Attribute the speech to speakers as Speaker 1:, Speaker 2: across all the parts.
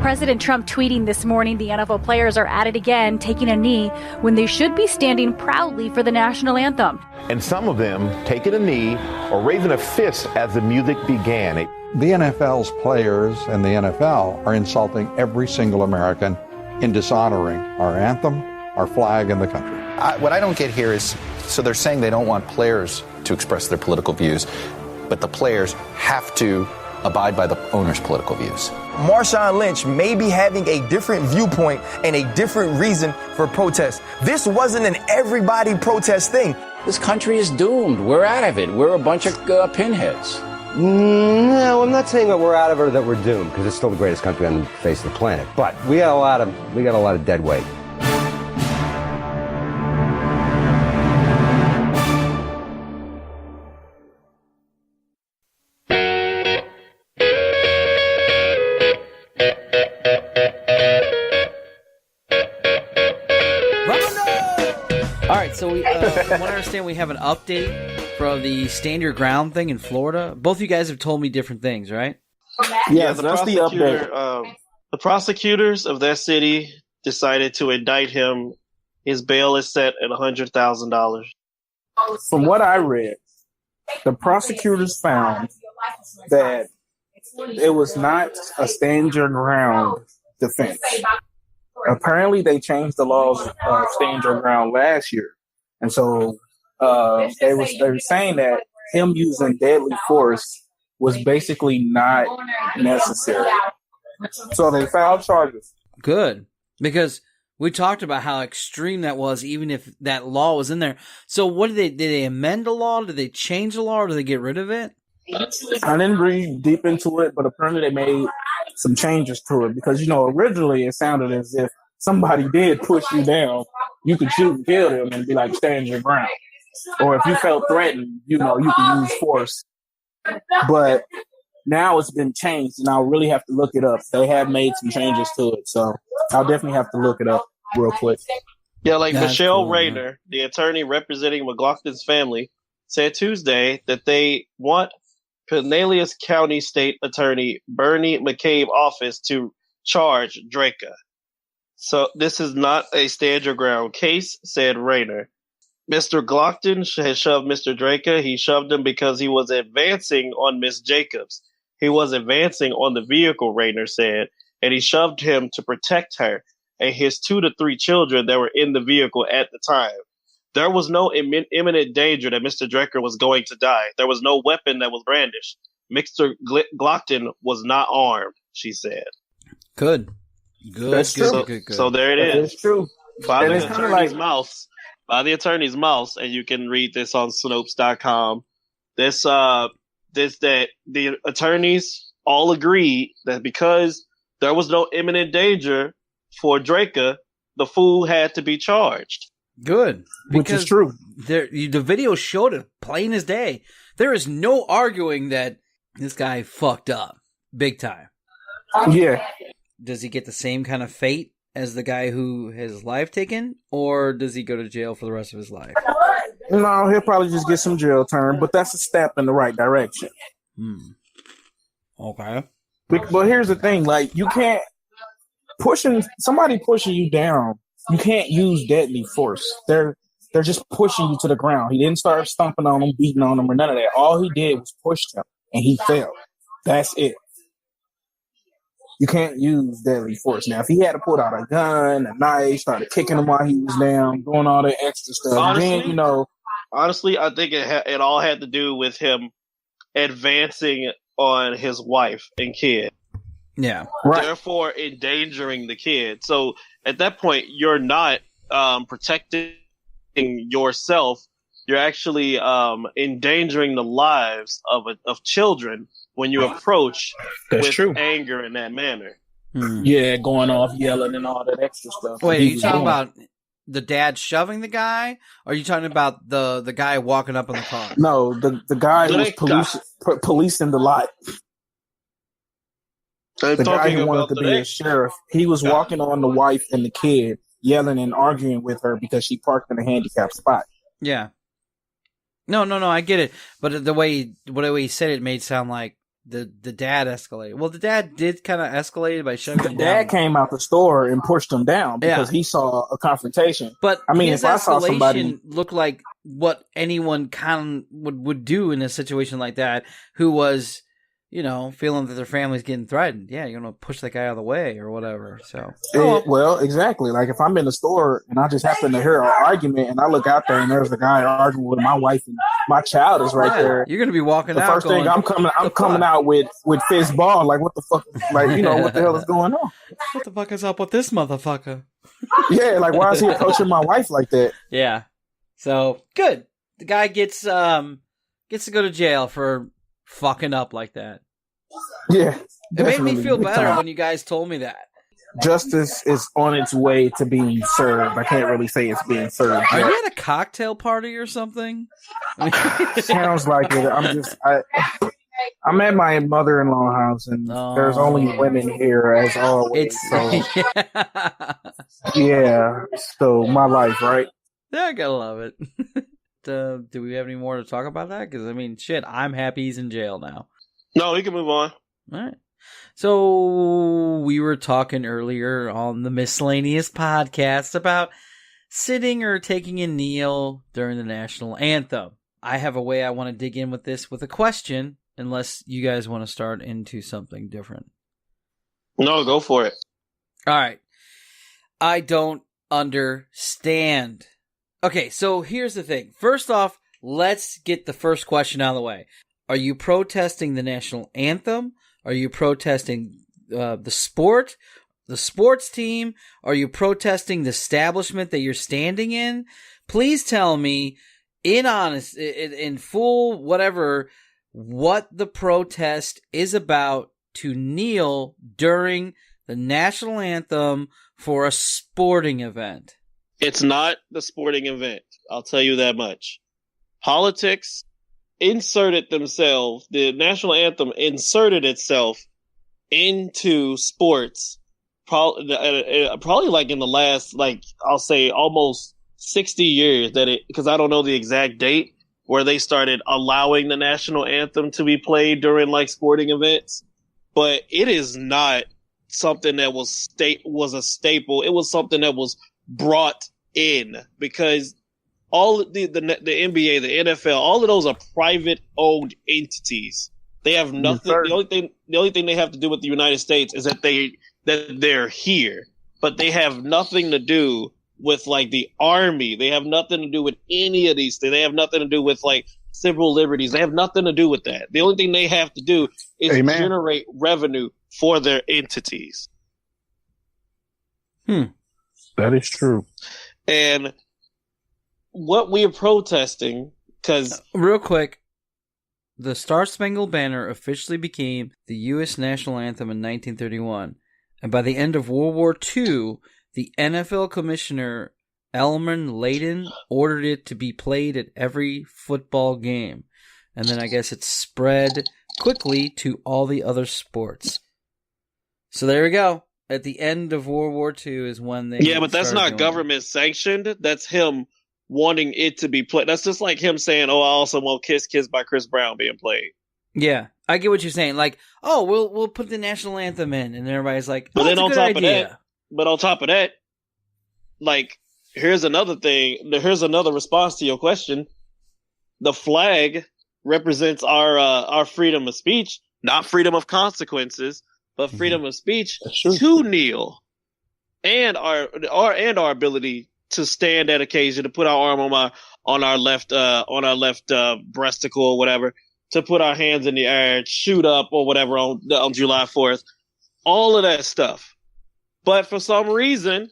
Speaker 1: President Trump tweeting this morning the NFL players are at it again, taking a knee when they should be standing proudly for the national anthem.
Speaker 2: And some of them taking a knee or raising a fist as the music began.
Speaker 3: The NFL's players and the NFL are insulting every single American in dishonoring our anthem, our flag, and the country.
Speaker 4: What I don't get here is, so they're saying they don't want players to express their political views, but the players have to abide by the owner's political views.
Speaker 5: Marshawn Lynch may be having a different viewpoint and a different reason for protest. This wasn't an everybody protest thing.
Speaker 6: This country is doomed. We're out of it. We're a bunch of pinheads.
Speaker 7: No, I'm not saying that we're out of it or that we're doomed, because it's still the greatest country on the face of the planet. But we got a lot of dead weight.
Speaker 8: All right, so we want to understand we have an update from the Stand Your Ground thing in Florida. Both of you guys have told me different things, right?
Speaker 9: Yeah, that's the update. The prosecutors of that city decided to indict him. His bail is set at $100,000.
Speaker 10: From what I read, the prosecutors found that it was not a stand your ground defense. Apparently, they changed the laws of stand your ground last year, and so they were saying that him using deadly force was basically not necessary. So they filed charges.
Speaker 8: Good, because we talked about how extreme that was, even if that law was in there. So what did they amend the law? Did they change the law, or did they get rid of it?
Speaker 10: I didn't read deep into it, but apparently they made some changes to it, because, originally it sounded as if somebody did push you down, you could shoot and kill them and be like, stand your ground. Or if you felt threatened, you could use force. But now it's been changed, and I'll really have to look it up. They have made some changes to it, so I'll definitely have to look it up real quick.
Speaker 9: Yeah, Michelle Rayner, the attorney representing McLaughlin's family, said Tuesday that they want Pinellas County State Attorney Bernie McCabe's office to charge Draca. So this is not a stand your ground case, said Rayner. Mr. Glockton has shoved Mr. Draca. He shoved him because he was advancing on Miss Jacobs. He was advancing on the vehicle, Rayner said, and he shoved him to protect her and his 2 to 3 children that were in the vehicle at the time. There was no imminent danger that Mr. Draca was going to die. There was no weapon that was brandished. Mr. Glockton was not armed, she said.
Speaker 8: Good.
Speaker 10: That's true.
Speaker 8: Good.
Speaker 9: So there it is.
Speaker 10: It's true.
Speaker 9: By the attorney's mouth. By the attorney's mouth, and you can read this on Snopes.com. That the attorneys all agreed that because there was no imminent danger for Draca, the fool had to be charged.
Speaker 8: Good.
Speaker 10: Which is true.
Speaker 8: The video showed it plain as day. There is no arguing that this guy fucked up big time.
Speaker 10: Yeah.
Speaker 8: Does he get the same kind of fate as the guy who has his life taken, or does he go to jail for the rest of his life?
Speaker 10: No, he'll probably just get some jail time, but that's a step in the right direction.
Speaker 8: Okay.
Speaker 10: But here's the thing, you can't somebody pushing you down, you can't use deadly force. They're just pushing you to the ground. He didn't start stomping on him, beating on him, or none of that. All he did was push him, and he fell. That's it. You can't use deadly force. Now, if he had to pull out a gun, a knife, started kicking him while he was down, doing all that extra stuff,
Speaker 9: honestly, I think it all had to do with him advancing on his wife and kid.
Speaker 8: Yeah.
Speaker 10: Right.
Speaker 9: Therefore, endangering the kid. So at that point, you're not protecting yourself. You're actually endangering the lives of children when you approach anger in that manner.
Speaker 10: Yeah, going off, yelling, and all that extra stuff.
Speaker 8: Wait, are you talking about the dad shoving the guy? Or are you talking about the guy walking up in the car?
Speaker 10: No, the guy who was policing the lot. The guy who wanted to be a sheriff. He was walking on the wife and the kid, yelling and arguing with her because she parked in a handicapped spot.
Speaker 8: Yeah. No, I get it. But the way he said it made it sound like the dad escalated. Well, the dad did kind of escalate by shoving him down.
Speaker 10: Dad came out the store and pushed him down because he saw a confrontation.
Speaker 8: But
Speaker 10: I mean,
Speaker 8: his
Speaker 10: if I saw
Speaker 8: escalation
Speaker 10: somebody
Speaker 8: looked like what anyone kind of would do in a situation like that, who was, you know, feeling that their family's getting threatened. Yeah, you're gonna push that guy out of the way or whatever. So,
Speaker 10: well, exactly. Like if I'm in the store and I just happen to hear an argument and I look out there and there's a guy arguing with my wife and my child is right there,
Speaker 8: you're gonna be walking
Speaker 10: the
Speaker 8: out.
Speaker 10: First thing I'm coming out with fist ball. Like what the fuck? Like, you know, what the hell is going on?
Speaker 8: What the fuck is up with this motherfucker?
Speaker 10: Yeah, like why is he approaching my wife like that?
Speaker 8: Yeah. So good. The guy gets to go to jail for fucking up like that.
Speaker 10: Yeah.
Speaker 8: It made me feel
Speaker 10: Big
Speaker 8: better
Speaker 10: time.
Speaker 8: when you guys told me that.
Speaker 10: Justice is on its way to being served. I can't really say it's being served.
Speaker 8: Are
Speaker 10: yet.
Speaker 8: you at a cocktail party or something?
Speaker 10: Sounds like it. I'm at my mother-in-law house, and there's only women here as always. Yeah. So my life, right?
Speaker 8: Yeah, I gotta love it. Do we have any more to talk about that? Because I mean, shit, I'm happy he's in jail now.
Speaker 9: No, we can move on.
Speaker 8: All right. So we were talking earlier on the Miscellaneous podcast about sitting or taking a kneel during the national anthem. I have a way I want to dig in with this with a question, unless you guys want to start into something different.
Speaker 9: No, go for it.
Speaker 8: All right. I don't understand. Okay, so here's the thing. First off, let's get the first question out of the way. Are you protesting the national anthem? Are you protesting the sports team? Are you protesting the establishment that you're standing in? Please tell me, in full whatever, what the protest is about to kneel during the national anthem for a sporting event.
Speaker 9: It's not the sporting event. I'll tell you that much. Politics inserted themselves, the national anthem inserted itself into sports probably like in the last, like, I'll say almost 60 years because I don't know the exact date where they started allowing the national anthem to be played during like sporting events. But it is not something that was a staple. It was something that was brought in because all the NBA, the NFL, all of those are private owned entities. They have nothing. The only thing they have to do with the United States is that they're here, but they have nothing to do with like the army. They have nothing to do with any of these things. They have nothing to do with like civil liberties. They have nothing to do with that. The only thing they have to do is generate revenue for their entities.
Speaker 10: That is true.
Speaker 9: And what we are protesting, because
Speaker 8: real quick, the Star Spangled Banner officially became the U.S. national anthem in 1931, and by the end of World War II, the NFL commissioner Elmer Layden ordered it to be played at every football game, and then I guess it spread quickly to all the other sports. So there we go. At the end of World War II is when they
Speaker 9: but that's not government sanctioned. That's him wanting it to be played. That's just like him saying, "Oh, I also want Kiss Kiss by Chris Brown being played."
Speaker 8: Yeah, I get what you're saying. Like, oh, we'll put the national anthem in, and everybody's like,
Speaker 9: but then
Speaker 8: on top
Speaker 9: of that, like, here's another thing. Here's another response to your question. The flag represents our freedom of speech, not freedom of consequences, but freedom of speech to kneel, and our ability to stand at occasion, to put our arm on our left breasticle or whatever, to put our hands in the air, shoot up or whatever on July 4th, all of that stuff. But for some reason,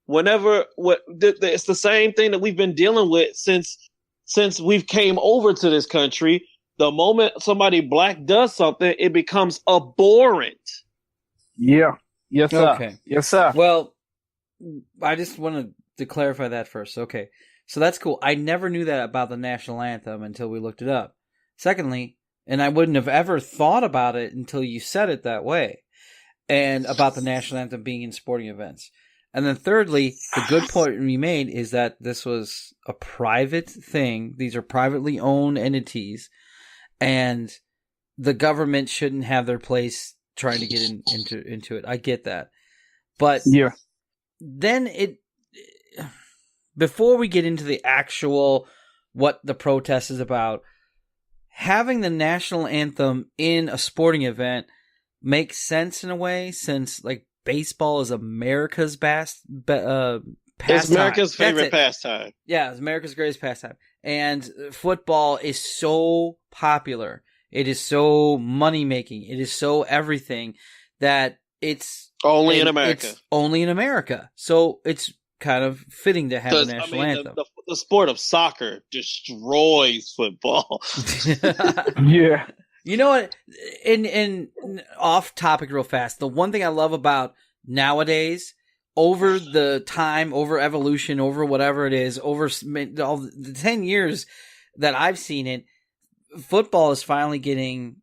Speaker 9: it's the same thing that we've been dealing with since we've came over to this country. The moment somebody black does something, it becomes abhorrent.
Speaker 10: Yeah. Yes, sir.
Speaker 8: Okay.
Speaker 10: Yes, sir.
Speaker 8: Well, I just wanted to clarify that first. Okay. So that's cool. I never knew that about the national anthem until we looked it up. Secondly, and I wouldn't have ever thought about it until you said it that way, and about the national anthem being in sporting events. And then thirdly, the good point we made is that this was a private thing. These are privately owned entities, and the government shouldn't have their place trying to get into it. I get that. But
Speaker 10: yeah,
Speaker 8: then before we get into the actual what the protest is about, having the national anthem in a sporting event makes sense in a way, since like baseball is America's pastime.
Speaker 9: It's America's favorite pastime.
Speaker 8: Yeah, it's America's greatest pastime. And football is so popular. It is so money-making. It is so everything that it's
Speaker 9: only in America.
Speaker 8: It's only in America. So it's kind of fitting to have a national anthem.
Speaker 9: The sport of soccer destroys football.
Speaker 10: yeah.
Speaker 8: You know what? And off topic real fast. The one thing I love about nowadays, over the time, over evolution, over whatever it is, over all the 10 years that I've seen it, football is finally getting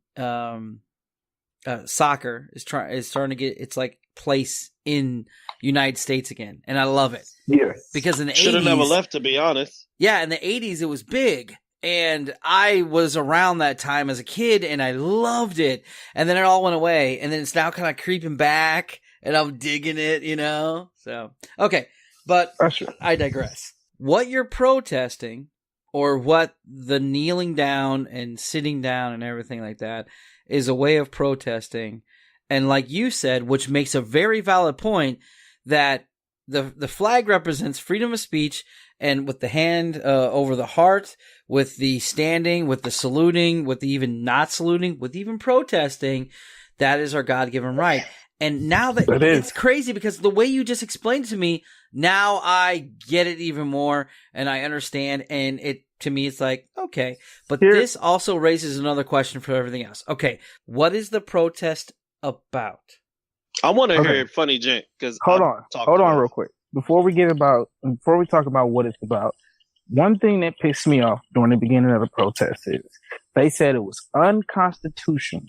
Speaker 8: soccer is starting to get its like place in United States again, and I love it.
Speaker 10: Yeah,
Speaker 8: because in the 80s,
Speaker 9: should have never left, to be honest.
Speaker 8: Yeah, in the 80s it was big, and I was around that time as a kid, and I loved it. And then it all went away, and then it's now kind of creeping back, and I'm digging it, you know. So okay, but I digress. What you're protesting, or what the kneeling down and sitting down and everything like that is a way of protesting. And like you said, which makes a very valid point, that the flag represents freedom of speech, and with the hand over the heart, with the standing, with the saluting, with the even not saluting, with even protesting, that is our God-given right. And now that it's crazy, because the way you just explained it to me, now I get it even more, and I understand, and to me, it's like, okay. But this also raises another question for everything else. Okay, what is the protest about?
Speaker 9: I want to hear Funny Gent, because
Speaker 10: hold on real quick before we talk about what it's about. One thing that pissed me off during the beginning of the protest is they said it was unconstitutional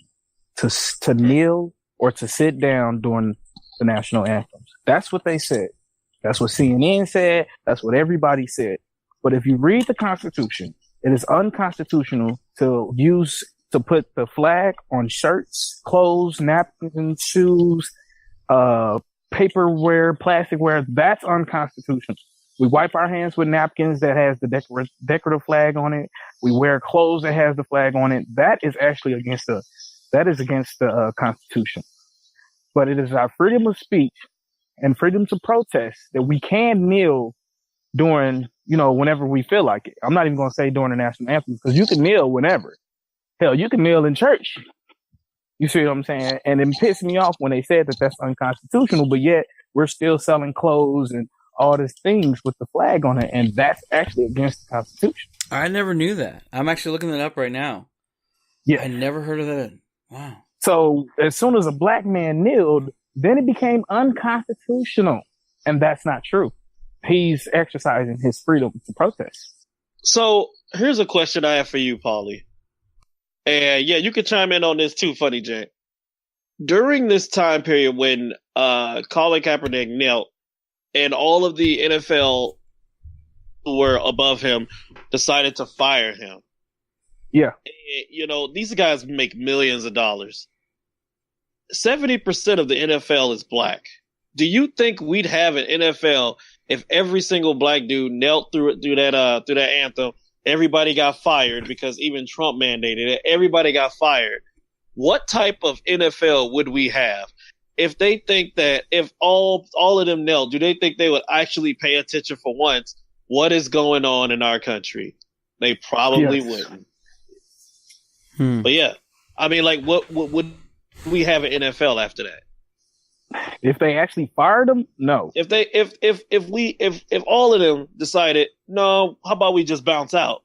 Speaker 10: to kneel or to sit down during the national anthems. That's what they said. That's what CNN said. That's what everybody said. But if you read the Constitution, it is unconstitutional to put the flag on shirts, clothes, napkins, shoes, paperware, plasticware. That's unconstitutional. We wipe our hands with napkins that has the decorative flag on it. We wear clothes that has the flag on it. That is actually against the Constitution. But it is our freedom of speech and freedom to protest that we can kneel during, whenever we feel like it. I'm not even going to say during the national anthem, because you can kneel whenever. Hell, you can kneel in church. You see what I'm saying? And it pissed me off when they said that that's unconstitutional, but yet we're still selling clothes and all these things with the flag on it, and that's actually against the Constitution.
Speaker 8: I never knew that. I'm actually looking that up right now.
Speaker 10: Yeah.
Speaker 8: I never heard of that. Wow.
Speaker 10: So as soon as a black man kneeled, then it became unconstitutional, and that's not true. He's exercising his freedom to protest.
Speaker 9: So here's a question I have for you, Paulie. And yeah, you can chime in on this too, Funny Jay. During this time period when Colin Kaepernick knelt and all of the NFL who were above him decided to fire him.
Speaker 10: Yeah.
Speaker 9: These guys make millions of dollars. 70% of the NFL is black. Do you think we'd have an NFL if every single black dude knelt through that anthem? Everybody got fired, because even Trump mandated it. Everybody got fired. What type of NFL would we have if they think that if all of them knelt? Do they think they would actually pay attention for once what is going on in our country? They probably wouldn't. But yeah, I mean, like, what would we have an NFL after that?
Speaker 10: If they actually fired them, no.
Speaker 9: If all of them decided, no, how about we just bounce out?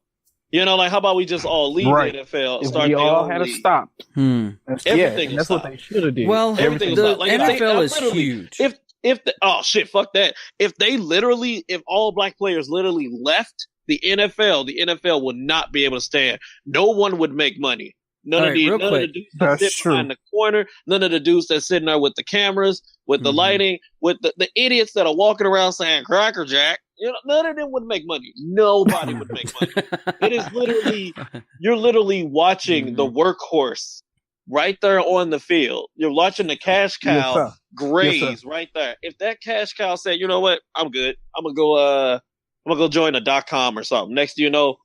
Speaker 9: How about we just all leave the NFL?
Speaker 10: If we all had to stop.
Speaker 9: Everything.
Speaker 10: That's what they should have did.
Speaker 8: Well, the NFL is huge.
Speaker 9: Fuck that. If all black players literally left the NFL would not be able to stand. No one would make money. None of the dudes that sit behind the corner, none of the dudes that sitting there with the cameras, with the lighting, with the idiots that are walking around saying Cracker Jack. None of them would make money. Nobody would make money. It is literally, you're literally watching the workhorse right there on the field. You're watching the cash cow
Speaker 10: Yes,
Speaker 9: graze right there. If that cash cow said, you know what, I'm good. I'm gonna go join a .com or something. Next thing you know,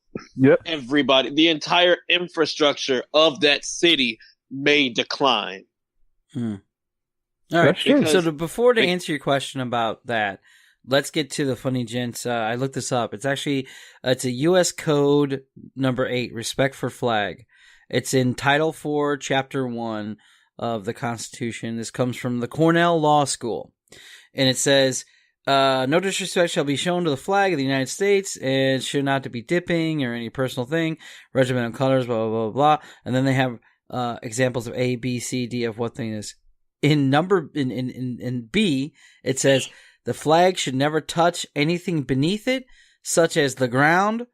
Speaker 9: everybody, the entire infrastructure of that city may decline.
Speaker 8: All right. So before to answer your question about that, let's get to the funny gents. I looked this up. It's actually it's a U.S. Code number 8, respect for flag. It's in Title 4, Chapter 1 of the Constitution. This comes from the Cornell Law School, and it says, no disrespect shall be shown to the flag of the United States, and should not to be dipping or any personal thing, regimental colors, blah, blah, blah, blah. And then they have examples of A, B, C, D of what thing is. In B, it says, the flag should never touch anything beneath it, such as the ground,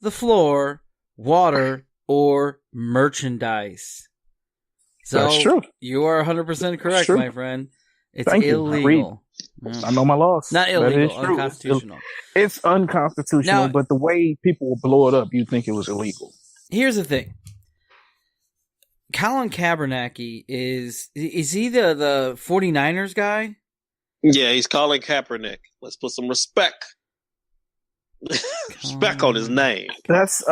Speaker 8: the floor, water, or merchandise. So
Speaker 10: that's true.
Speaker 8: You are 100% correct, my friend. It's
Speaker 10: Thank
Speaker 8: illegal.
Speaker 10: I know my laws.
Speaker 8: Not illegal, unconstitutional.
Speaker 10: It's unconstitutional,
Speaker 8: Now,
Speaker 10: but the way people will blow it up, you think it was illegal.
Speaker 8: Here's the thing. Colin Kaepernick is he the 49ers guy?
Speaker 9: Yeah, he's Colin Kaepernick. Let's put some respect. Respect on his name.
Speaker 10: That's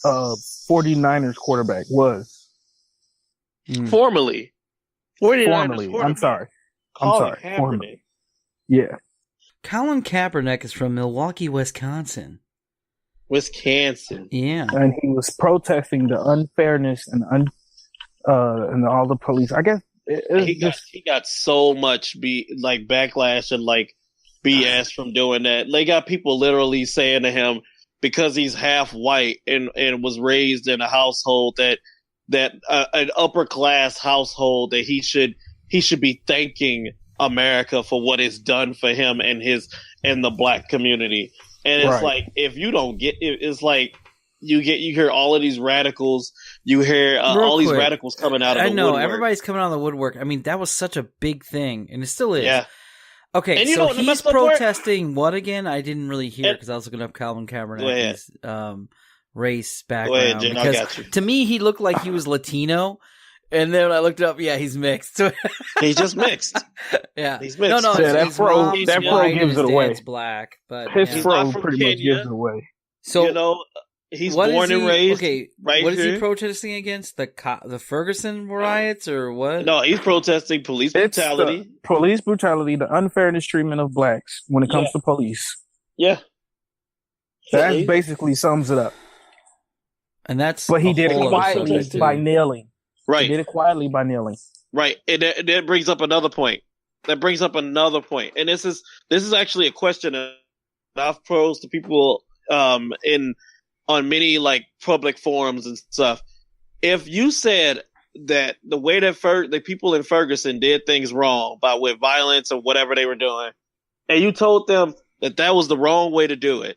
Speaker 10: 49ers quarterback was.
Speaker 9: Formerly. 49ers
Speaker 10: Formerly. I'm sorry. Formerly. Yeah.
Speaker 8: Colin Kaepernick is from Milwaukee, Wisconsin. Yeah.
Speaker 10: And he was protesting the unfairness and all the police. I guess
Speaker 9: he got so much backlash and BS from doing that. They got people literally saying to him, because he's half white and was raised in a household that an upper class household, that he should be thanking America for what it's done for him and the black community. And it's if you don't get it, it's like you hear all of these radicals, you hear all these radicals coming out of the woodwork.
Speaker 8: Everybody's coming out of the woodwork. I mean, that was such a big thing, and it still is.
Speaker 9: Yeah.
Speaker 8: Okay, so he's protesting what again? I didn't really hear because I was looking up Colin Kaepernick's race background.
Speaker 9: Jen,
Speaker 8: because
Speaker 9: I got you.
Speaker 8: To me, he looked like he was Latino, and then when I looked it up, he's mixed.
Speaker 9: He's just mixed.
Speaker 8: Yeah,
Speaker 9: he's mixed.
Speaker 8: No,
Speaker 10: that fro gives it away.
Speaker 8: Dad's black, but
Speaker 10: his fro pretty much gives it away.
Speaker 8: So
Speaker 9: he's born and raised.
Speaker 8: Okay,
Speaker 9: right
Speaker 8: what
Speaker 9: here.
Speaker 8: is he protesting against? The Ferguson riots or what?
Speaker 9: No, he's protesting police brutality.
Speaker 10: Police brutality, the unfairness treatment of blacks when it comes to police.
Speaker 9: Yeah,
Speaker 10: that basically sums it up.
Speaker 8: And that's
Speaker 10: but he did it quietly by kneeling.
Speaker 9: Right,
Speaker 10: he did it quietly by kneeling.
Speaker 9: Right, and that brings up another point. And this is actually a question that I've posed to people on many public forums and stuff. If you said that the way that the people in Ferguson did things wrong with violence or whatever they were doing, and you told them that was the wrong way to do it,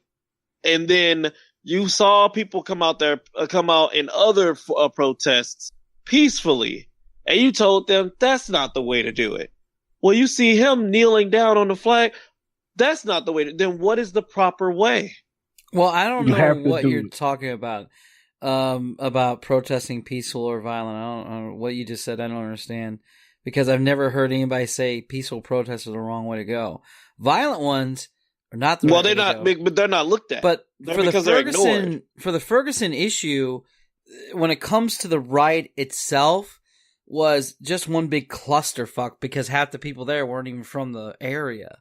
Speaker 9: and then you saw people come out in other protests peacefully, and you told them that's not the way to do it. Well, you see him kneeling down on the flag. That's not the way. Then what is the proper way?
Speaker 8: Well, I don't know what you're talking about protesting peaceful or violent. I don't know what you just said. I don't understand because I've never heard anybody say peaceful protests are the wrong way to go. Violent ones are not the right way to go.
Speaker 9: But they're not looked at.
Speaker 8: But for the Ferguson issue, when it comes to the riot itself, was just one big clusterfuck because half the people there weren't even from the area.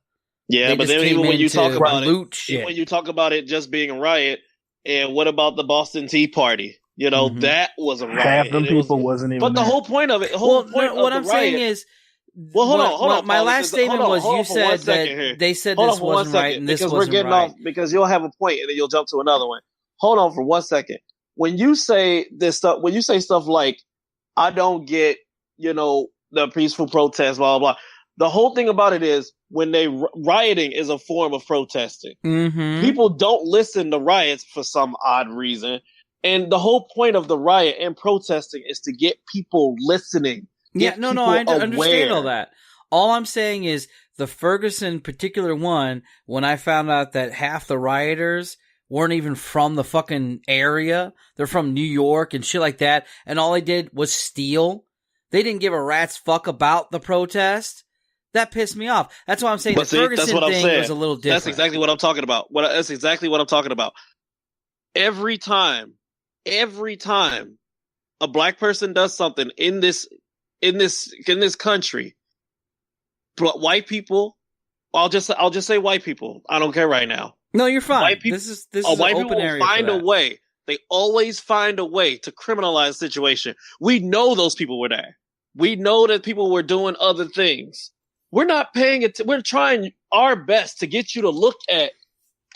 Speaker 9: Yeah, but then even when you talk about
Speaker 8: when
Speaker 9: you talk about it just being a riot, and what about the Boston Tea Party? That was a riot.
Speaker 10: Half them people wasn't even.
Speaker 9: But the whole point of it,
Speaker 8: what I'm saying is,
Speaker 9: hold on.
Speaker 8: My last statement was you said that they said this wasn't right and this wasn't right.
Speaker 9: Because you'll have a point and then you'll jump to another one. Hold on for 1 second. When you say this stuff, when you say stuff like, I don't get, the peaceful protest, blah, blah, blah. The whole thing about it is when rioting is a form of protesting.
Speaker 8: Mm-hmm.
Speaker 9: People don't listen to riots for some odd reason. And the whole point of the riot and protesting is to get people listening.
Speaker 8: Yeah, I understand all that. All I'm saying is the Ferguson particular one, when I found out that half the rioters weren't even from the fucking area. They're from New York and shit like that. And all they did was steal. They didn't give a rat's fuck about the protest. That pissed me off. That's why I'm saying the Ferguson thing was a little different.
Speaker 9: That's exactly what I'm talking about. That's exactly what I'm talking about. Every time a black person does something in this country, but white people, I'll just say white people. I don't care right now.
Speaker 8: No, you're fine.
Speaker 9: White people,
Speaker 8: this is an
Speaker 9: white
Speaker 8: open
Speaker 9: people
Speaker 8: area.
Speaker 9: Will find a way. They always find a way to criminalize the situation. We know those people were there. We know that people were doing other things. We're not paying it. We're trying our best to get you to look at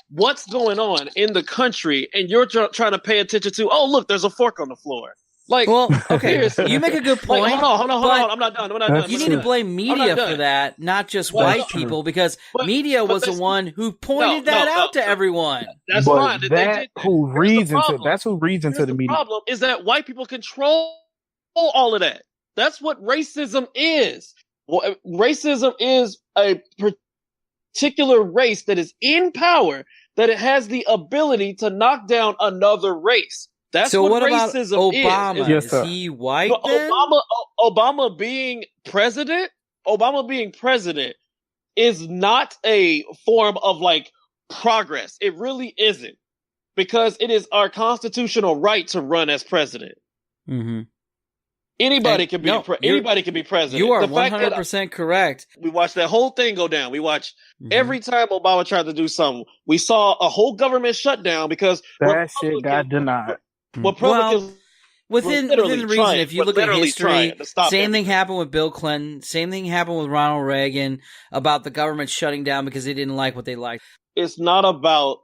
Speaker 9: what's going on in the country, and you're trying to pay attention to, oh, look, there's a fork on the floor. Like,
Speaker 8: well, okay, you make a good point.
Speaker 9: Like, hold on. I'm not done.
Speaker 8: You need to blame media for that, not just white people, because media was the one who pointed that out to everyone.
Speaker 9: That's fine.
Speaker 10: That's who reads into the media. The problem
Speaker 9: is that white people control all of that. That's what racism is. Well, racism is a particular race that is in power, that it has the ability to knock down another race. That's
Speaker 8: so
Speaker 9: what
Speaker 8: racism
Speaker 9: about
Speaker 8: Obama?
Speaker 9: is.
Speaker 8: Is he white then?
Speaker 9: Obama being president is not a form of like progress. It really isn't, because it is our constitutional right to run as president.
Speaker 8: Mm-hmm.
Speaker 9: Anybody can be president.
Speaker 8: You are 100% correct.
Speaker 9: We watched that whole thing go down. We watched every time Obama tried to do something. We saw a whole government shutdown because
Speaker 10: that shit got denied.
Speaker 9: Republicans
Speaker 8: within the reason, if you look at history, same thing happened with Bill Clinton. Same thing happened with Ronald Reagan about the government shutting down because they didn't like what they liked.
Speaker 9: It's not about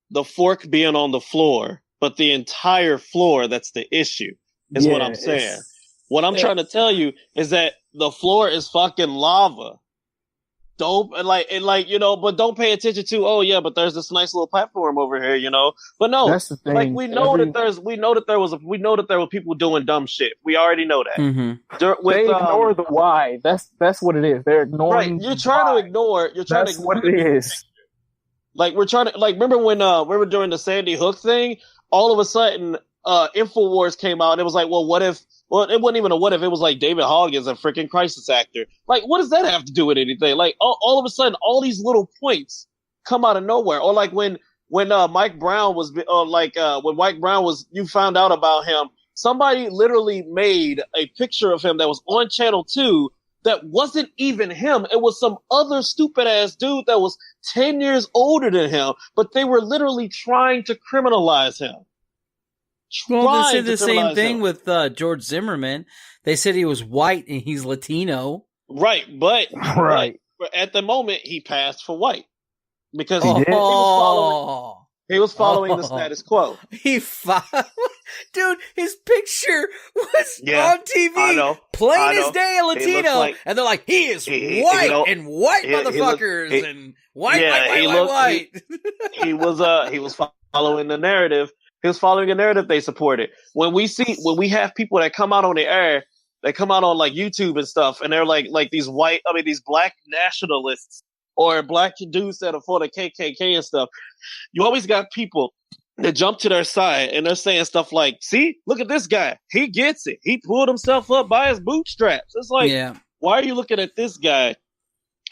Speaker 9: the fork being on the floor, but the entire floor that's the issue, is what I'm saying. What I'm trying to tell you is that the floor is fucking lava. But don't pay attention to, oh yeah, but there's this nice little platform over here, But no,
Speaker 10: that's the thing.
Speaker 9: Like we know that there were people doing dumb shit. We already know that.
Speaker 8: Mm-hmm.
Speaker 10: They ignore the why. That's what it is. They're ignoring.
Speaker 9: Right. You're trying to ignore.
Speaker 10: That's what it is.
Speaker 9: Like we're trying to, remember when we were doing the Sandy Hook thing? All of a sudden, InfoWars came out and it was like, well, what if? Well, it wasn't even a what if. It was like David Hogg is a freaking crisis actor. Like, what does that have to do with anything? Like, all of a sudden, all these little points come out of nowhere. Or like when Mike Brown was, when Mike Brown was, you found out about him, somebody literally made a picture of him that was on Channel 2 that wasn't even him. It was some other stupid ass dude that was 10 years older than him, but they were literally trying to criminalize him.
Speaker 8: Well, they said the same thing with George Zimmerman. They said he was white and he's Latino.
Speaker 9: Right, but at the moment he passed for white because he was following the status quo.
Speaker 8: Dude, his picture was on TV, plain as day, a Latino, and they're like, he is white and white motherfuckers and white.
Speaker 9: He was following the narrative. He was following a narrative they supported. When we have people that come out on the air, they come out on like YouTube and stuff, and they're like these these black nationalists or black dudes that are for the KKK and stuff. You always got people that jump to their side and they're saying stuff like, see, look at this guy. He gets it. He pulled himself up by his bootstraps. It's like, why are you looking at this guy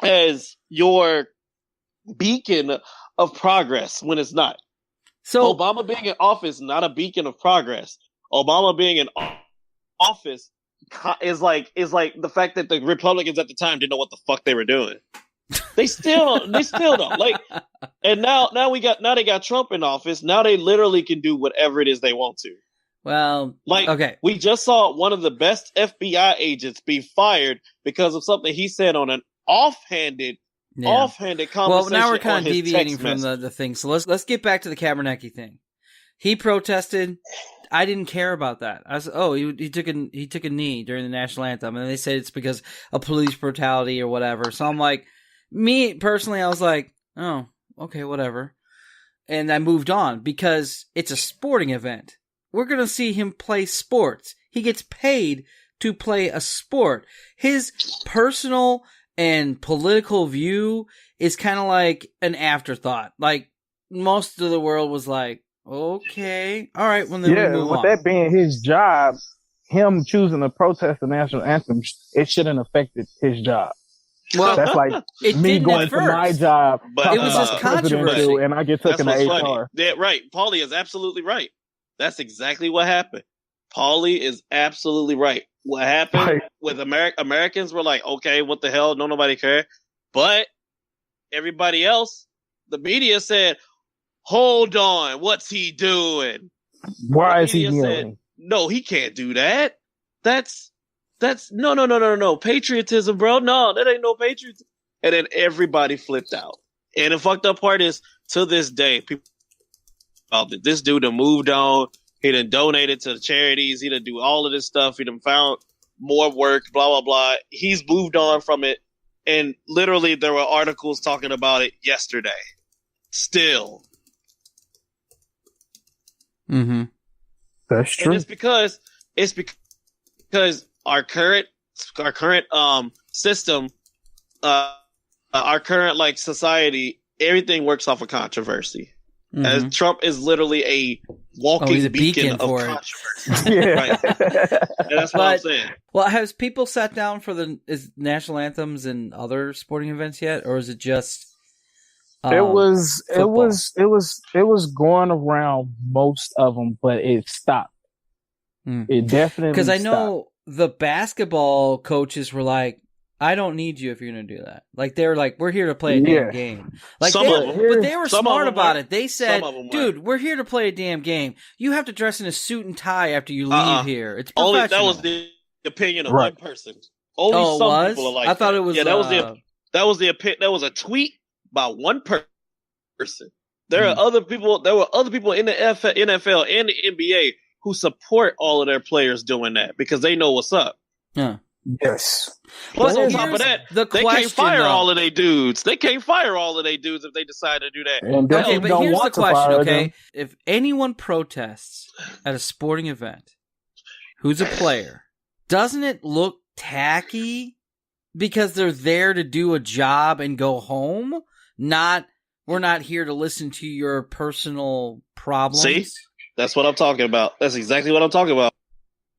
Speaker 9: as your beacon of progress when it's not? So Obama being in office, not a beacon of progress. Obama being in office is like the fact that the Republicans at the time didn't know what the fuck they were doing. They still don't. Like, and now they got Trump in office. Now they literally can do whatever it is they want to.
Speaker 8: Well,
Speaker 9: we just saw one of the best FBI agents be fired because of something he said on an offhanded conversation.
Speaker 8: Well, now we're kind of deviating from the thing. So let's get back to the Kaepernick thing. He protested. I didn't care about that. I was, he took a knee during the national anthem, and they said it's because of police brutality or whatever. So I'm like, me personally, I was like, oh, okay, whatever. And I moved on because it's a sporting event. We're going to see him play sports. He gets paid to play a sport. His personal and political view is kind of like an afterthought. Like, most of the world was like, okay, all right, well, then we move
Speaker 10: with
Speaker 8: on.
Speaker 10: that being his job, him choosing to protest the national anthem, it shouldn't have affected his job.
Speaker 8: Well,
Speaker 10: that's like
Speaker 8: it
Speaker 10: me
Speaker 8: didn't
Speaker 10: going
Speaker 8: at
Speaker 10: to
Speaker 8: first.
Speaker 10: my job,
Speaker 9: But
Speaker 8: it was just controversy,
Speaker 10: and I get taken to
Speaker 9: what's
Speaker 10: HR.
Speaker 9: funny. Yeah, right. Paulie is absolutely right. That's exactly what happened. Paulie is absolutely right. What happened with Americans were like, okay, what the hell? Don't nobody care. But everybody else, the media said, hold on, what's he doing?
Speaker 10: Why is he kneeling?
Speaker 9: No, he can't do that. That's no. Patriotism, bro. No, that ain't no patriotism. And then everybody flipped out. And the fucked up part is, to this day, people, this dude done moved on. He done donated to the charities. He done do all of this stuff. He done found more work, blah, blah, blah. He's moved on from it. And literally there were articles talking about it yesterday. Still.
Speaker 8: Mm-hmm.
Speaker 10: That's true.
Speaker 9: And it's because our current system, our current like society, everything works off of controversy.
Speaker 8: Mm-hmm.
Speaker 9: As Trump is literally a walking beacon of controversy. Yeah. Right. And that's what I'm saying.
Speaker 8: Well, has people sat down for the national anthems and other sporting events yet, or is it just?
Speaker 10: It was going around most of them, but it stopped. It definitely
Speaker 8: because I know the basketball coaches were like, I don't need you if you're going to do that. Like, they were like, we're here to play a damn game. Like, but they were smart about it. They said, dude, we're here to play a damn game. You have to dress in a suit and tie after you leave here. It's professional.
Speaker 9: Only that was the opinion of one person. Only some people are like
Speaker 8: I thought it was.
Speaker 9: Yeah, that was a tweet by one person. There are other people. There were other people in the NFL and the NBA who support all of their players doing that because they know what's up.
Speaker 8: Yeah.
Speaker 10: Yes.
Speaker 9: Plus, on top of that, they can't fire all of their dudes. They can't fire all of their dudes if they decide to do that.
Speaker 8: Okay, but here's the question, okay? If anyone protests at a sporting event who's a player, doesn't it look tacky because they're there to do a job and go home? We're not here to listen to your personal problems.
Speaker 9: See? That's what I'm talking about. That's exactly what I'm talking about.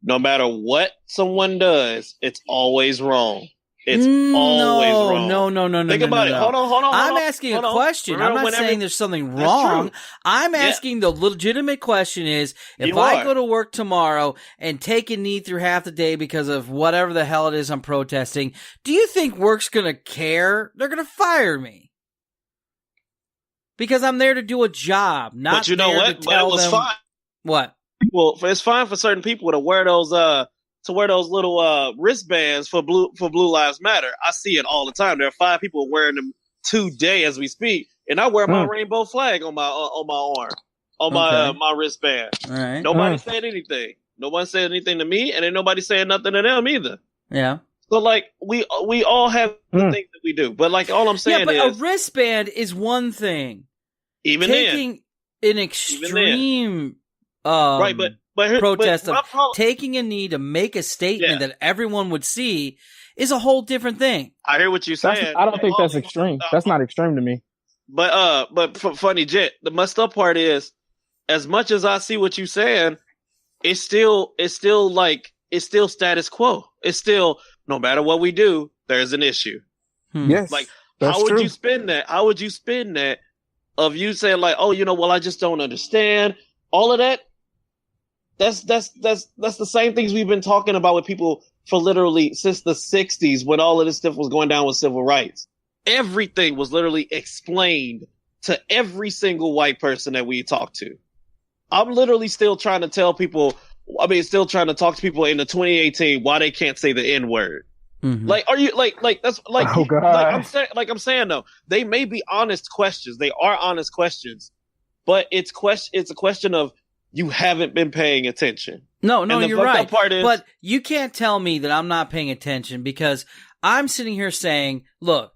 Speaker 9: No matter what someone does, it's always wrong. It's always wrong.
Speaker 8: No.
Speaker 9: Think about it. Hold on.
Speaker 8: I'm asking a question. I'm not saying there's something wrong. I'm asking the legitimate question is, if I go to work tomorrow and take a knee through half the day because of whatever the hell it is I'm protesting, do you think work's going to care? They're going to fire me. Because I'm there to do a job, not
Speaker 9: but you know
Speaker 8: there
Speaker 9: what?
Speaker 8: to tell
Speaker 9: but it was
Speaker 8: them
Speaker 9: fine.
Speaker 8: What?
Speaker 9: Well, it's fine for certain people to wear those little wristbands for Blue Lives Matter. I see it all the time. There are 5 people wearing them today as we speak, and I wear my rainbow flag on my arm, on my wristband.
Speaker 8: All right.
Speaker 9: Nobody said anything. Nobody said anything to me, and ain't nobody saying nothing to them either.
Speaker 8: Yeah.
Speaker 9: So like we all have the things that we do, but like all I'm saying
Speaker 8: but
Speaker 9: is
Speaker 8: a wristband is one thing.
Speaker 9: Even
Speaker 8: taking an extreme protest of taking a knee to make a statement that everyone would see is a whole different thing.
Speaker 9: I hear what you're saying.
Speaker 10: I don't think that's extreme. That's not extreme to me.
Speaker 9: But funny Jet, the messed up part is, as much as I see what you're saying, it's still status quo. It's still, no matter what we do, there's an issue.
Speaker 10: Yes.
Speaker 9: Like, how would you spin that? How would you spin that of you saying like, oh, I just don't understand all of that? That's the same things we've been talking about with people for literally since the 60s when all of this stuff was going down with civil rights. Everything was literally explained to every single white person that we talked to. I'm literally still trying to talk to people in the 2018 why they can't say the N-word.
Speaker 8: Mm-hmm.
Speaker 9: Like, are you like that's like,
Speaker 10: oh, God.
Speaker 9: I'm saying though, they may be honest questions. They are honest questions, but it's a question of you haven't been paying attention.
Speaker 8: No, you're right. But you can't tell me that I'm not paying attention because I'm sitting here saying, look,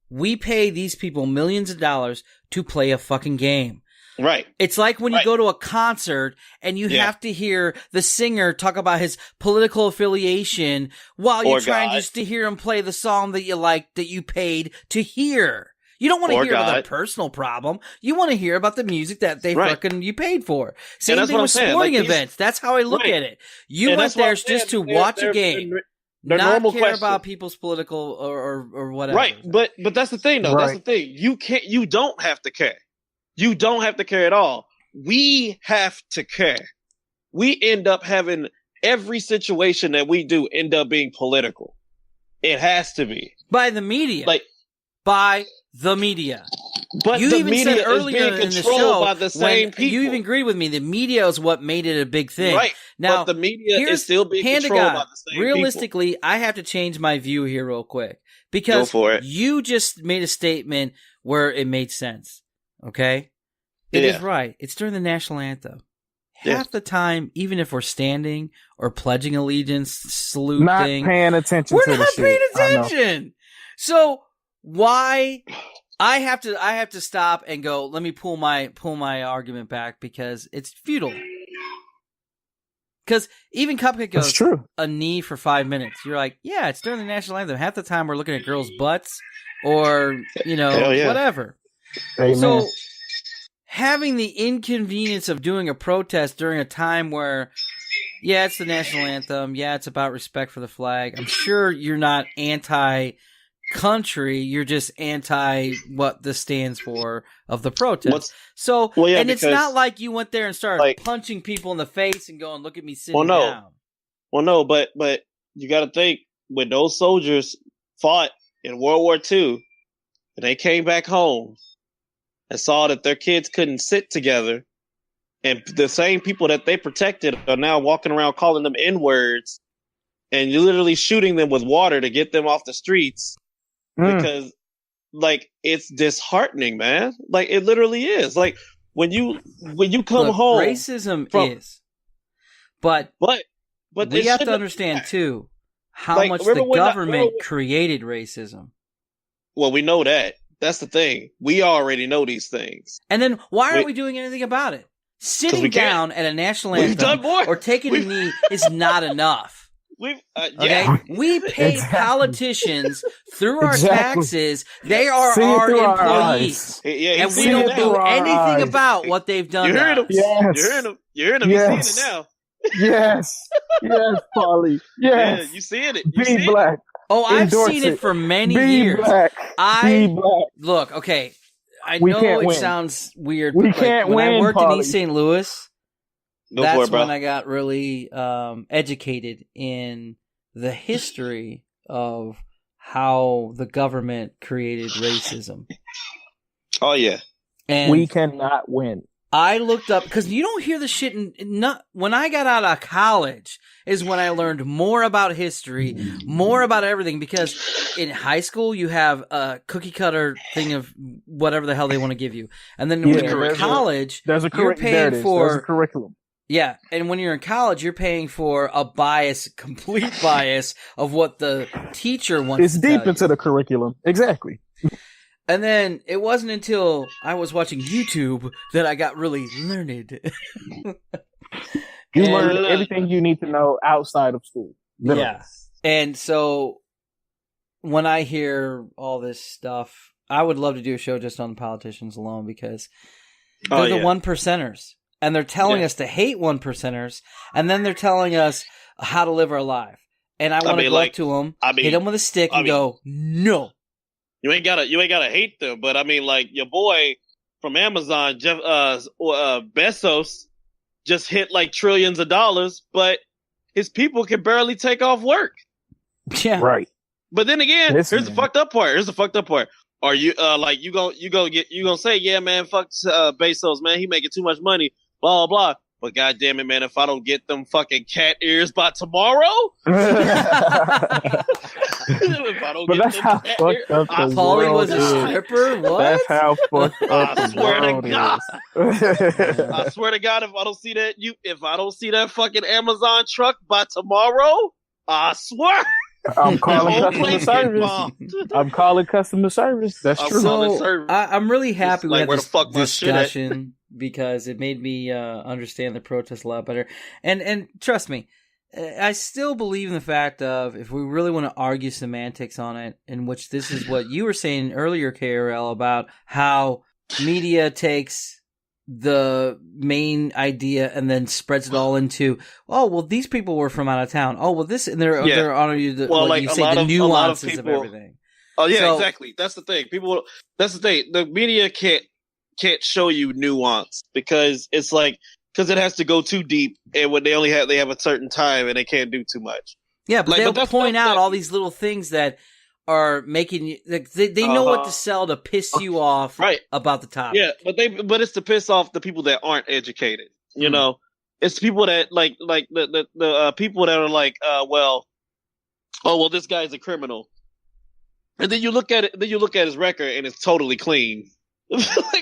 Speaker 8: we pay these people millions of dollars to play a fucking game.
Speaker 9: Right.
Speaker 8: It's like when you go to a concert and you have to hear the singer talk about his political affiliation while you're trying just to hear him play the song that you like, that you paid to hear. You don't want to
Speaker 9: Or
Speaker 8: hear about
Speaker 9: God.
Speaker 8: their personal problem. You want to hear about the music that they
Speaker 9: Right.
Speaker 8: fucking you paid for.
Speaker 9: And
Speaker 8: Same
Speaker 9: that's
Speaker 8: thing
Speaker 9: what I'm
Speaker 8: with
Speaker 9: saying.
Speaker 8: sporting
Speaker 9: Like, these-
Speaker 8: events. That's how I look
Speaker 9: Right.
Speaker 8: at it. You
Speaker 9: And
Speaker 8: went
Speaker 9: that's what
Speaker 8: there
Speaker 9: I'm saying.
Speaker 8: just to
Speaker 9: They're-
Speaker 8: watch a
Speaker 9: they're-
Speaker 8: game,
Speaker 9: they're
Speaker 8: not
Speaker 9: normal
Speaker 8: care
Speaker 9: questions.
Speaker 8: about people's political or whatever.
Speaker 9: Right, but that's the thing, though. That's the thing. You don't have to care. You don't have to care at all. We have to care. We end up having every situation that we do end up being political. It has to be
Speaker 8: by the media. By the media.
Speaker 9: But
Speaker 8: you
Speaker 9: the
Speaker 8: even
Speaker 9: media
Speaker 8: said
Speaker 9: is
Speaker 8: earlier
Speaker 9: being
Speaker 8: in the
Speaker 9: controlled
Speaker 8: show
Speaker 9: by the same
Speaker 8: when
Speaker 9: people.
Speaker 8: you even agreed with me. The media is what made it a big thing.
Speaker 9: Right,
Speaker 8: now,
Speaker 9: but the media
Speaker 8: here's
Speaker 9: is still being
Speaker 8: hand to
Speaker 9: controlled
Speaker 8: God,
Speaker 9: by the same
Speaker 8: realistically, I have to change my view here real quick because
Speaker 9: Go for it.
Speaker 8: you just made a statement where it made sense. Okay, it is right. It's during the national anthem. Half the time, even if we're standing or pledging allegiance, saluting,
Speaker 10: Not paying attention
Speaker 8: we're
Speaker 10: to the
Speaker 8: not
Speaker 10: shit.
Speaker 8: paying
Speaker 10: I know.
Speaker 8: attention. So why I have to stop and go, let me pull my argument back because it's futile. Because even Cupcake goes,
Speaker 10: That's true.
Speaker 8: a knee for 5 minutes. You're like, yeah, it's during the national anthem. Half the time we're looking at girls' butts or,
Speaker 9: Hell yeah.
Speaker 8: whatever.
Speaker 10: Amen.
Speaker 8: So having the inconvenience of doing a protest during a time where, yeah, it's the national anthem. Yeah, it's about respect for the flag. I'm sure you're not anti-country. You're just anti what this stands for of the protest. And it's not like you went there and started punching people in the face and going, look at me sitting down.
Speaker 9: Well, no, but you got to think when those soldiers fought in World War II and they came back home and saw that their kids couldn't sit together, and the same people that they protected are now walking around calling them N-words, and you're literally shooting them with water to get them off the streets because, it's disheartening, man. It literally is. When you come home,
Speaker 8: racism is, but we have to understand too how much the government created racism.
Speaker 9: Well, we know that. That's the thing. We already know these things.
Speaker 8: And then why aren't we doing anything about it? Sitting down at a national anthem or taking a knee is not enough. Okay? We pay politicians through our taxes. They are our employees. And we don't do anything about what they've done.
Speaker 9: You heard them.
Speaker 10: Yes.
Speaker 9: You heard them. You heard them.
Speaker 10: Yes.
Speaker 9: You seeing it now.
Speaker 10: Yes. Yes, Paulie. Yes.
Speaker 9: Yeah, you seeing it.
Speaker 10: Be black.
Speaker 8: Oh, I've
Speaker 10: Endorse
Speaker 8: seen it for many
Speaker 10: Be
Speaker 8: years.
Speaker 10: Black. Be black.
Speaker 8: Look, okay. I
Speaker 10: We
Speaker 8: know
Speaker 10: can't
Speaker 8: it
Speaker 10: win.
Speaker 8: sounds weird.
Speaker 10: We
Speaker 8: but
Speaker 10: can't
Speaker 8: when I
Speaker 10: win,
Speaker 8: worked in
Speaker 10: Paulie.
Speaker 8: East St. Louis,
Speaker 9: Go
Speaker 8: that's
Speaker 9: for it, bro.
Speaker 8: when I got really educated in the history of how the government created racism.
Speaker 9: Oh, yeah.
Speaker 8: And
Speaker 10: We cannot win.
Speaker 8: I looked up because you don't hear the shit. When I got out of college is when I learned more about history, more about everything. Because in high school you have a cookie cutter thing of whatever the hell they want to give you, and then when you're in college,
Speaker 10: There's a
Speaker 8: you're paying
Speaker 10: There's a
Speaker 8: for
Speaker 10: curriculum.
Speaker 8: yeah. And when you're in college, you're paying for a complete bias of what the teacher wants.
Speaker 10: It's
Speaker 8: to
Speaker 10: deep
Speaker 8: tell
Speaker 10: into
Speaker 8: you.
Speaker 10: the curriculum. Exactly.
Speaker 8: And then it wasn't until I was watching YouTube that I got really learned.
Speaker 10: You learn everything you need to know outside of school. Literally.
Speaker 8: Yeah. And so when I hear all this stuff, I would love to do a show just on politicians alone because they're the one percenters. And they're telling us to hate one percenters. And then they're telling us how to live our life. And I want to go up to them, hit them with a stick and go, no.
Speaker 9: You ain't gotta hate them, but I mean, your boy from Amazon, Jeff Bezos, just hit trillions of dollars, but his people can barely take off work.
Speaker 8: Yeah,
Speaker 10: right.
Speaker 9: But then again, here's the fucked up part. Are you you gonna say, yeah, man, fuck Bezos, man, he making too much money, blah blah blah. But goddamn it, man, if I don't get them fucking cat ears by tomorrow. If I don't
Speaker 10: But that's how fucked up the
Speaker 8: Paulie
Speaker 10: world
Speaker 8: was a
Speaker 10: is.
Speaker 8: stripper? What?
Speaker 10: That's how fucked up
Speaker 9: I
Speaker 10: the
Speaker 9: swear to
Speaker 10: world
Speaker 9: God.
Speaker 10: is.
Speaker 9: I swear to God, if I don't see that fucking Amazon truck by tomorrow, I swear.
Speaker 10: I'm calling
Speaker 9: the whole
Speaker 10: customer
Speaker 9: place get
Speaker 10: service.
Speaker 9: bombed.
Speaker 10: I'm calling customer service. That's
Speaker 9: I'm
Speaker 10: true.
Speaker 9: calling
Speaker 8: So
Speaker 9: service.
Speaker 8: I'm really happy
Speaker 9: It's
Speaker 8: we had
Speaker 9: where
Speaker 8: this
Speaker 9: the fuck my shit at?
Speaker 8: discussion because it made me understand the protest a lot better. And trust me, I still believe in the fact of, if we really want to argue semantics on it, in which this is what you were saying earlier, KRL, about how media takes the main idea and then spreads it all into, oh, well, these people were from out of town. Oh, well, this, and they're honoring you, you say, the nuances of everything.
Speaker 9: Oh yeah, exactly. That's the thing. That's the thing. The media can't show you nuance because it's like, because it has to go too deep, and when they have a certain time, and they can't do too much.
Speaker 8: Yeah, but they'll point out all these little things that are making you. Like, they know what to sell to piss you off,
Speaker 9: right,
Speaker 8: about the topic.
Speaker 9: Yeah, but it's to piss off the people that aren't educated. You know, it's people that like the people that are like, well, this guy's a criminal, and then you look at it. Then you look at his record, and it's totally clean.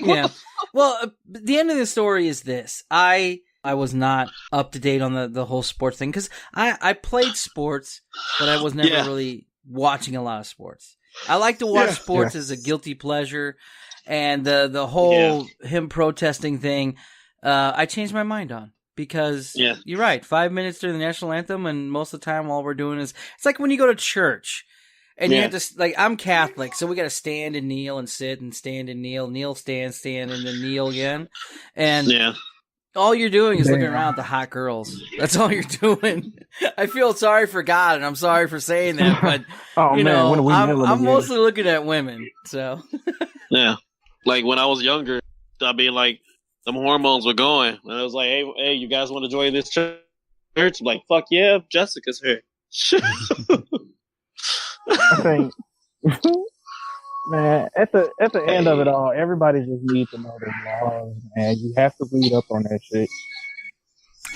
Speaker 8: Yeah. Well, the end of the story is this. I was not up to date on the whole sports thing because I played sports, but I was never really watching a lot of sports. I like to watch sports as a guilty pleasure, and the whole him protesting thing, I changed my mind on. Because you're right, 5 minutes during the national anthem, and most of the time all we're doing is, it's like when you go to church. And you have to, like, I'm Catholic, so we got to stand and kneel and sit and stand and kneel, stand, and then kneel again. And all you're doing is looking around at the hot girls. That's all you're doing. I feel sorry for God, and I'm sorry for saying that, but, I'm mostly looking at women, so.
Speaker 9: Yeah. Like, when I was younger, I mean, like, them hormones were going. And I was like, hey, you guys want to join this church? I'm like, fuck yeah, Jessica's here.
Speaker 10: I think, man, at the end of it all, everybody just needs to know the laws, man. You have to read up on that shit.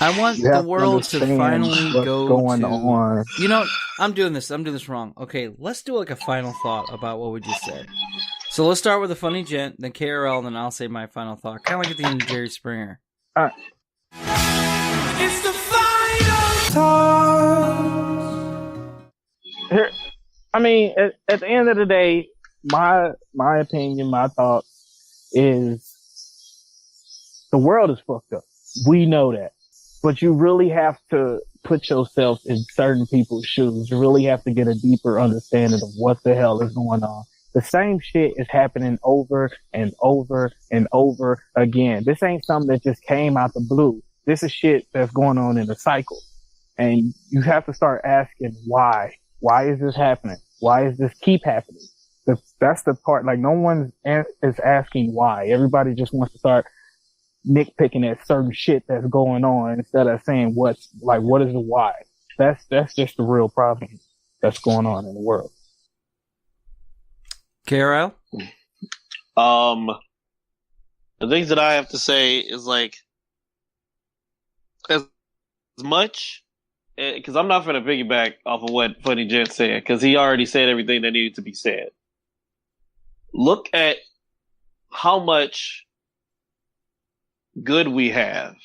Speaker 8: I want the world to finally go
Speaker 10: going on.
Speaker 8: You know, I'm doing this wrong. Okay, let's do like a final thought about what we just said. So let's start with a funny gent, then KRL, and then I'll say my final thought. Kind of like at the end of Jerry Springer.
Speaker 10: All right.
Speaker 11: It's the final talk.
Speaker 10: Here, I mean, at the end of the day, my opinion, my thought is the world is fucked up. We know that. But you really have to put yourself in certain people's shoes. You really have to get a deeper understanding of what the hell is going on. The same shit is happening over and over and over again. This ain't something that just came out the blue. This is shit that's going on in a cycle. And you have to start asking why. Why is this happening? Why is this keep happening? That's the part, like, no one is asking why. Everybody just wants to start nitpicking at certain shit that's going on instead of saying what is the why. That's just the real problem that's going on in the world.
Speaker 8: KRL?
Speaker 9: The things that I have to say is, like, as much, because I'm not going to piggyback off of what Funny Gent said, because he already said everything that needed to be said. Look at how much good we have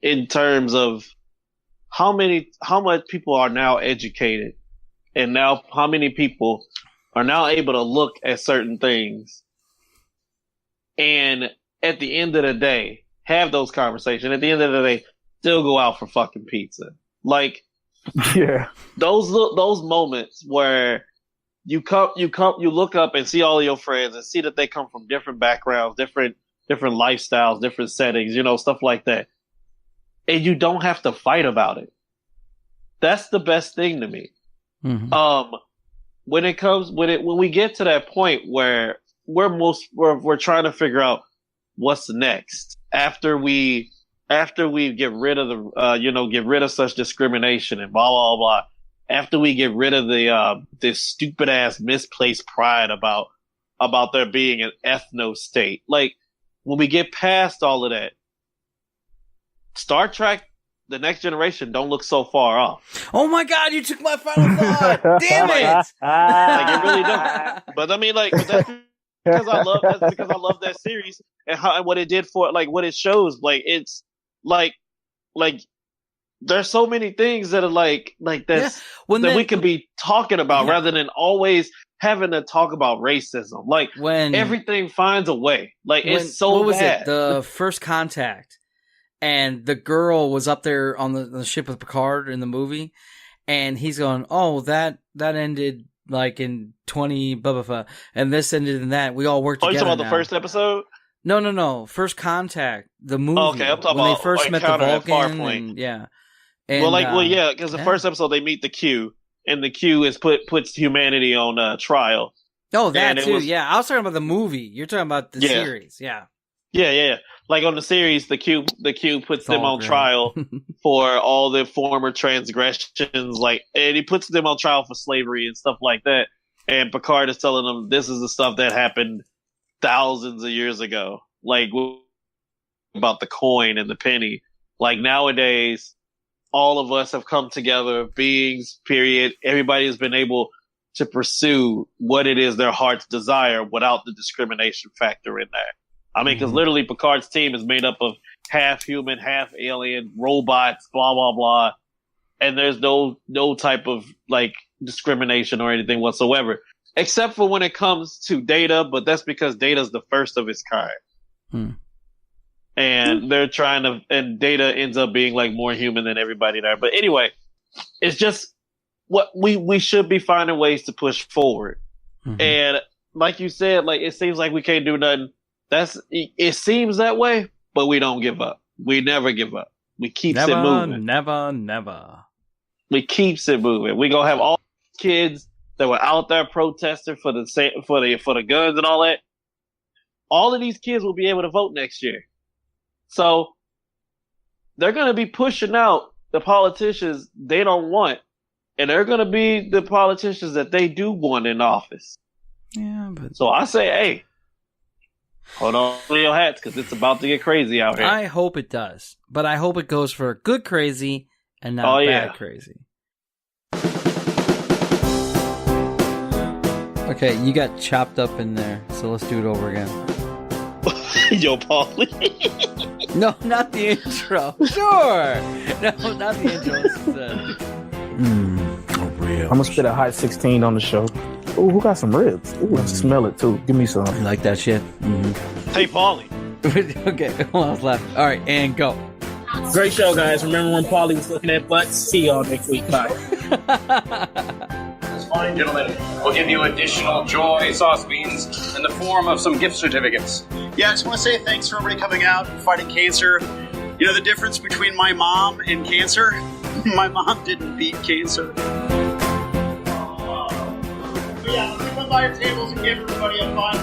Speaker 9: in terms of how much people are now educated, and now how many people are now able to look at certain things and at the end of the day have those conversations. At the end of the day, still go out for fucking pizza. Like, those moments where you look up and see all of your friends and see that they come from different backgrounds, different lifestyles, different settings, stuff like that. And you don't have to fight about it. That's the best thing to me. Mm-hmm. When we get to that point where we're trying to figure out what's next after we get rid of get rid of such discrimination and blah blah blah, after we get rid of this stupid ass misplaced pride about there being an ethno state, like, when we get past all of that, Star Trek, The Next Generation don't look so far off.
Speaker 8: Oh my God, you took my final thought! Damn it!
Speaker 9: Like, it really don't. But I mean, like, that's because I love that series and what it did for, like, what it shows. Like, it's like there's so many things that are like that's we could be talking about rather than always having to talk about racism. Like, when everything finds a way. Like, it's so
Speaker 8: what was
Speaker 9: bad.
Speaker 8: it? The First Contact. and the girl was up there on the ship with Picard in the movie, and he's going, "Oh, that ended like in 20 blah blah blah, and this ended in that. We all worked together."
Speaker 9: You talking about
Speaker 8: now.
Speaker 9: the first episode?
Speaker 8: No. First Contact, the movie.
Speaker 9: Okay, I'm talking
Speaker 8: when
Speaker 9: about
Speaker 8: they first met the
Speaker 9: Encounter at
Speaker 8: Vulcan.
Speaker 9: Farpoint.
Speaker 8: And, yeah.
Speaker 9: Because the first episode they meet the Q, and the Q is puts humanity on trial.
Speaker 8: Oh, that too. Yeah, I was talking about the movie. You're talking about the series. Yeah.
Speaker 9: Yeah. Like on the series, the Q puts them on trial for all their former transgressions, and he puts them on trial for slavery and stuff like that. And Picard is telling them this is the stuff that happened thousands of years ago, like about the coin and the penny. Like nowadays, all of us have come together, beings, period. Everybody has been able to pursue what it is their hearts desire without the discrimination factor in there. I mean, because literally Picard's team is made up of half human, half alien, robots, blah, blah, blah. And there's no type of like discrimination or anything whatsoever, except for when it comes to Data, but that's because Data's the first of its kind. And they're trying to, and Data ends up being like more human than everybody there. But anyway, it's just what we should be finding ways to push forward. And like you said, like it seems like we can't do nothing. It seems that way, but we don't give up. We never give up. We keeps it moving.
Speaker 8: Never.
Speaker 9: We keeps it moving. We gonna have all kids that were out there protesting for the guns and all that. All of these kids will be able to vote next year. So they're gonna be pushing out the politicians they don't want, and they're gonna be the politicians that they do want in office.
Speaker 8: Yeah, but
Speaker 9: so I say, hey, hold on to your hats because it's about to get crazy out here.
Speaker 8: I hope it does, but I hope it goes for good crazy and not bad crazy. Okay, you got chopped up in there, so let's do it over again.
Speaker 9: Yo, Paulie.
Speaker 8: No, not the intro. Sure. No, not the intro.
Speaker 10: I'm gonna spit a hot 16 on the show. Ooh, who got some ribs? Ooh, I smell it too. Give me some.
Speaker 8: You like that shit?
Speaker 9: Hey, Paulie.
Speaker 8: Okay, hold on, left. All right, and go.
Speaker 12: Great show, guys. Remember when Paulie was looking at butts? See y'all next week. Bye.
Speaker 13: This morning, gentlemen, we'll give you additional joy sauce beans in the form of some gift certificates.
Speaker 14: Yeah, I just want to say thanks for everybody coming out and fighting cancer. You know the difference between my mom and cancer? My mom didn't beat cancer. But yeah, let's come by your tables and give everybody a fun